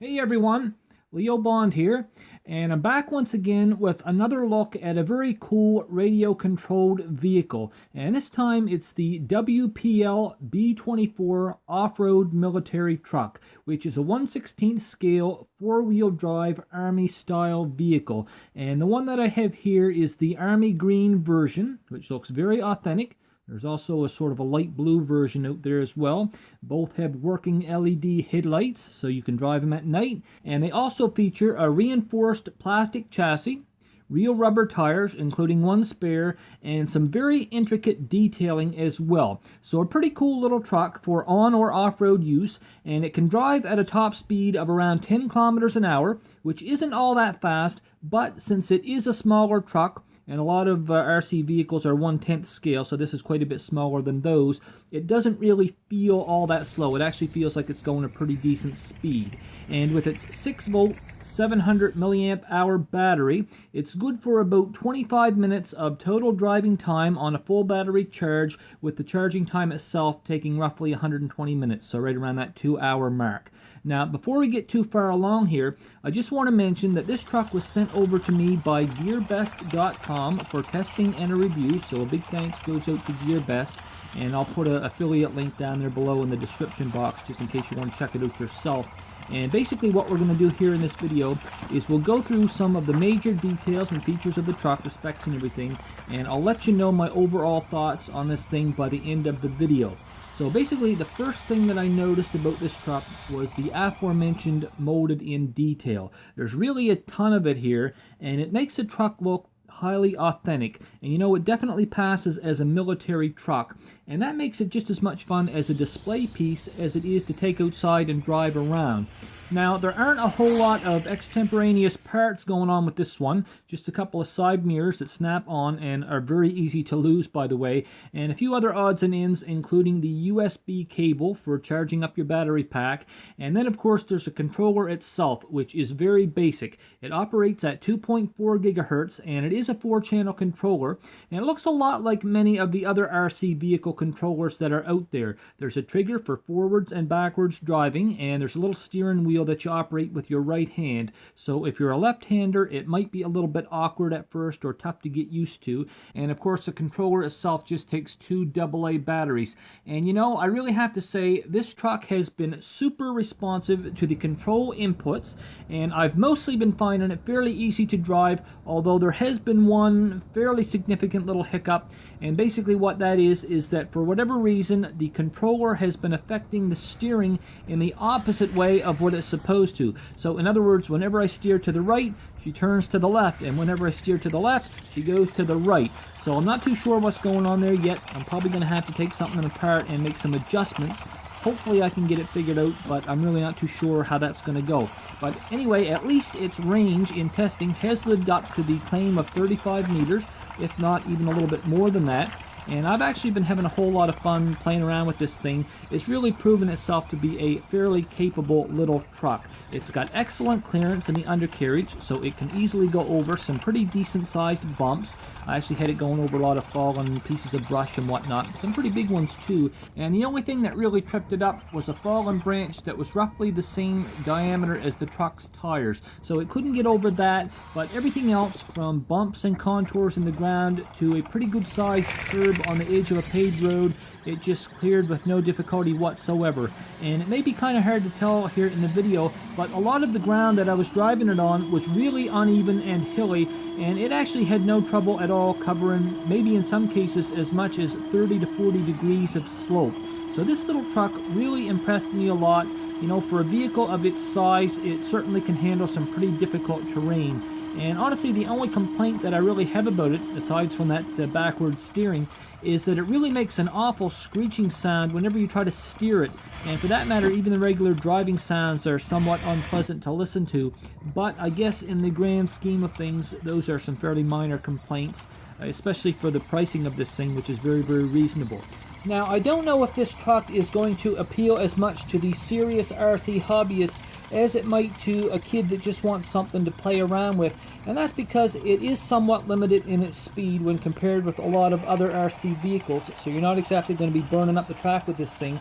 Hey everyone, Leo Bond here, and I'm back once again with another look at a very cool radio-controlled vehicle. And this time it's the WPL B24 off-road military truck, which is a 1/16 scale four-wheel drive Army-style vehicle. And the one that I have here is the Army Green version, which looks very authentic. There's also a sort of a light blue version out there as well. Both have working LED headlights, so you can drive them at night. And they also feature a reinforced plastic chassis, real rubber tires, including one spare, and some very intricate detailing as well. So a pretty cool little truck for on or off-road use, and it can drive at a top speed of around 10 kilometers an hour, which isn't all that fast, but since it is a smaller truck, and a lot of RC vehicles are 1/10 scale, so this is quite a bit smaller than those, it doesn't really feel all that slow. It actually feels like it's going a pretty decent speed. And with its 6-volt, 700 milliamp hour battery, it's good for about 25 minutes of total driving time on a full battery charge, with the charging time itself taking roughly 120 minutes, so right around that 2-hour mark. Now, before we get too far along here, I just want to mention that this truck was sent over to me by GearBest.com for testing and a review, so a big thanks goes out to GearBest, and I'll put an affiliate link down there below in the description box just in case you want to check it out yourself. And basically what we're going to do here in this video is we'll go through some of the major details and features of the truck, the specs and everything, and I'll let you know my overall thoughts on this thing by the end of the video. So basically the first thing that I noticed about this truck was the aforementioned molded in detail. There's really a ton of it here, and it makes the truck look highly authentic, and you know, it definitely passes as a military truck, and that makes it just as much fun as a display piece as it is to take outside and drive around. Now, there aren't a whole lot of extemporaneous parts going on with this one, just a couple of side mirrors that snap on and are very easy to lose, by the way, and a few other odds and ends, including the USB cable for charging up your battery pack, and then of course there's a controller itself, which is very basic. It operates at 2.4 gigahertz, and it is a 4-channel controller, and it looks a lot like many of the other RC vehicle controllers that are out there. There's a trigger for forwards and backwards driving, and there's a little steering wheel that you operate with your right hand, so if you're a left-hander it might be a little bit awkward at first or tough to get used to. And of course the controller itself just takes 2 AA batteries, and you know, I really have to say this truck has been super responsive to the control inputs, and I've mostly been finding it fairly easy to drive, although there has been one fairly significant little hiccup, and basically what that is that for whatever reason the controller has been affecting the steering in the opposite way of what it's supposed to. So in other words, whenever I steer to the right, she turns to the left, and whenever I steer to the left, she goes to the right. So I'm not too sure what's going on there yet. I'm probably going to have to take something apart and make some adjustments. Hopefully I can get it figured out, but I'm really not too sure how that's going to go. But anyway, at least its range in testing has lived up to the claim of 35 meters, if not even a little bit more than that. And I've actually been having a whole lot of fun playing around with this thing. It's really proven itself to be a fairly capable little truck. It's got excellent clearance in the undercarriage, so it can easily go over some pretty decent sized bumps. I actually had it going over a lot of fallen pieces of brush and whatnot, some pretty big ones too. And the only thing that really tripped it up was a fallen branch that was roughly the same diameter as the truck's tires. So it couldn't get over that, but everything else, from bumps and contours in the ground to a pretty good sized curb on the edge of a paved road, it just cleared with no difficulty whatsoever. And it may be kind of hard to tell here in the video, but a lot of the ground that I was driving it on was really uneven and hilly, and it actually had no trouble at all covering, maybe in some cases, as much as 30 to 40 degrees of slope. So this little truck really impressed me a lot. You know, for a vehicle of its size, it certainly can handle some pretty difficult terrain. And honestly, the only complaint that I really have about it, aside from that backward steering, is that it really makes an awful screeching sound whenever you try to steer it. And for that matter, even the regular driving sounds are somewhat unpleasant to listen to. But I guess in the grand scheme of things, those are some fairly minor complaints, especially for the pricing of this thing, which is very, very reasonable. Now, I don't know if this truck is going to appeal as much to the serious RC hobbyist as it might to a kid that just wants something to play around with. And that's because it is somewhat limited in its speed when compared with a lot of other RC vehicles, so you're not exactly going to be burning up the track with this thing.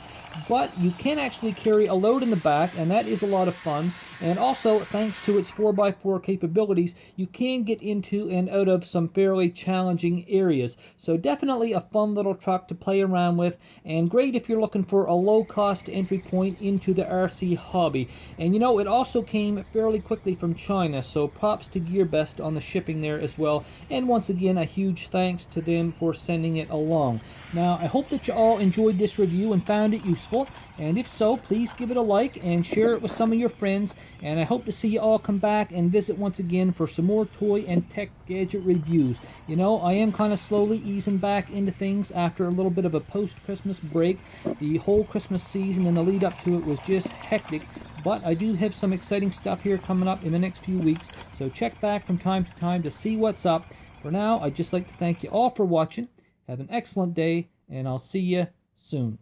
But you can actually carry a load in the back, and that is a lot of fun. And also, thanks to its 4x4 capabilities, you can get into and out of some fairly challenging areas. So definitely a fun little truck to play around with, and great if you're looking for a low-cost entry point into the RC hobby. And you know, it also came fairly quickly from China, so props to GearBest on the shipping there as well. And once again, a huge thanks to them for sending it along. Now, I hope that you all enjoyed this review and found it useful. And if so, please give it a like and share it with some of your friends. And I hope to see you all come back and visit once again for some more toy and tech gadget reviews. You know, I am kind of slowly easing back into things after a little bit of a post-Christmas break. The whole Christmas season and the lead up to it was just hectic. But I do have some exciting stuff here coming up in the next few weeks. So check back from time to time to see what's up. For now, I'd just like to thank you all for watching. Have an excellent day, and I'll see you soon.